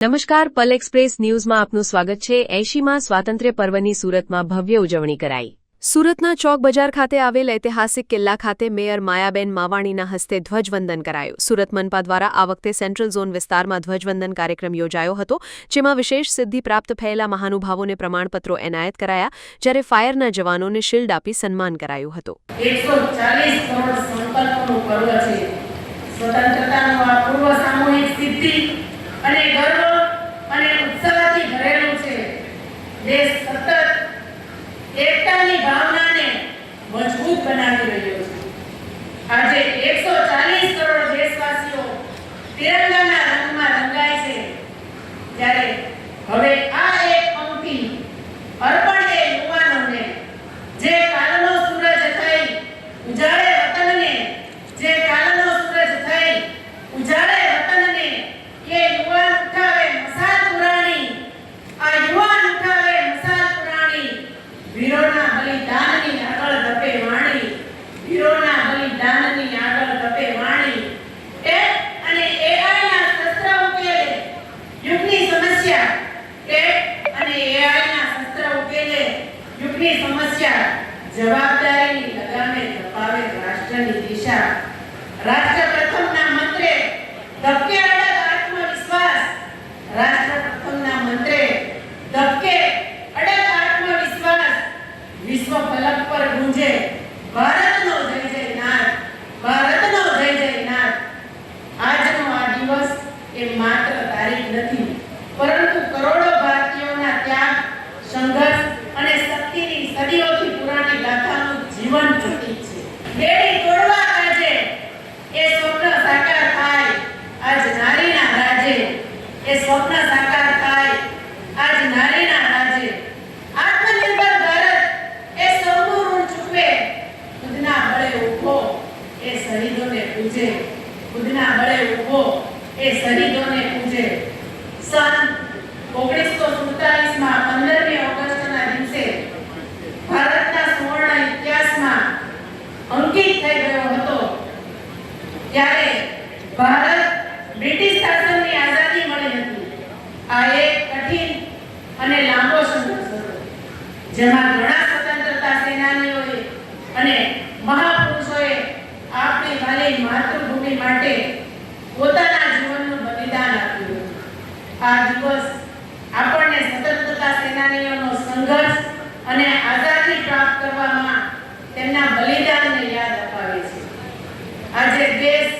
નમસ્કાર, પલ એક્સપ્રેસ ન્યૂઝમાં આપનું સ્વાગત છે। 80માં સ્વાતંત્ર્ય પર્વની સુરતમાં ભવ્ય ઉજવણી કરાઈ। સુરતના ચોક બજાર ખાતે આવેલ ઐતિહાસિક કિલ્લા ખાતે મેયર માયાબેન માવાણીના હસ્તે ધ્વજવંદન કરાયું। સુરત મનપા દ્વારા આ વખતે સેન્ટ્રલ ઝોન વિસ્તારમાં ધ્વજવંદન કાર્યક્રમ યોજાયો હતો, જેમાં વિશેષ સિદ્ધિ પ્રાપ્ત થયેલા મહાનુભાવોને પ્રમાણપત્રો એનાયત કરાયા, જ્યારે ફાયરના જવાનોને શિલ્ડ આપી સન્માન કરાયું હતું। 140 કરોડ સંકલ્પનું પર્વ છે। સ્વતંત્રતાનો આ પૂર્વ સામૂહિક સિદ્ધિ અને ગર્વ અને ઉત્સાહથી ભરેલું છે। દેશ સતત એકતાની ભાવનાને મજબૂત બનાવી રહ્યો છે। આજે 140 કરોડ દેશવાસીઓ તિરંગાના રંગમાં રંગાય છે, ત્યારે હવે આ એક પંક્તિ અર્પણ એ યુવાનોને, જે કાલનો સૂરજ થઈ ઉજાળે વતનને, જે કાલનો સૂરજ થઈ ઉજાળે વતનને, કે યુવાન ઉઠાવે મસાલ પુરાણી, આ યુવાન ઉઠાવે મસાલ પુરાણી, વીરોના બલિદાનની આગળ ધપે વાણી, વીરોના બલિદાનની આગળ ધપે વાણી। ટેક અને એઆઈના શસ્ત્ર ઉકેલે યુગની સમસ્યા, ટેક અને એઆઈના શસ્ત્ર ઉકેલે યુગની સમસ્યા, જવાબદારીની લગામે ધપાવે રાષ્ટ્રની દિશા। રાષ્ટ્ર પ્રથમના મંત્રે ધબકે અડગ આત્મવિશ્વાસ, રાષ્ટ્ર પ્રથમના મંત્રે ધબકે અડગ આત્મવિશ્વાસ, વિશ્વ ફલક પર ગુંજે ભારતનો જય જયનાદ, ભારતનો જય જયનાદ। આજનો આ દિવસ એ માત્ર તારીખ નથી, પરંતુ કરોડો ભારતીયોના ત્યાગ, સંઘર્ષ અને શક્તિની સદીઓથી પુરાણી ગાથાનું જીવન પ્રતીક છે। બેડી તોડવા કાજે એ સ્વપ્ન સાકાર થાય, આજ નારીના રાજે એ સ્વપ્ન સાકાર થાય, આજ નારીના રાજે। આત્મનિર્ભર ભારત એ સૌનું ઋણ ચૂકવે, ખુદના બળે ઊભો એ શહીદોને પૂજે, ખુદના બળે ઊભો એ શહીદોને પૂજે। સન 1947માં 15મી ઓગસ્ટના દિવસે ભારતના સુવર્ણ ઇતિહાસમાં અંકિત થઈ ગયો હતો, ત્યારે ભારત બ્રિટિશ શાસનની આઝાદી મળી હતી। આ એક કઠિન અને લાંબો સંઘર્ષ હતો, જેમાં ઘણા સ્વતંત્રતા સેનાનીઓએ અને મહાપુરુષોએ આપણી વાલી માતૃભૂમિ માટે પોતાના જીવનનું બલિદાન આપ્યું હતું। આ દિવસ આપણને સ્વતંત્રતા સેનાનીઓનો સંઘર્ષ અને આઝાદી પ્રાપ્ત કરવામાં તેમના બલિદાનને યાદ અપાવે છે। આજે દેશ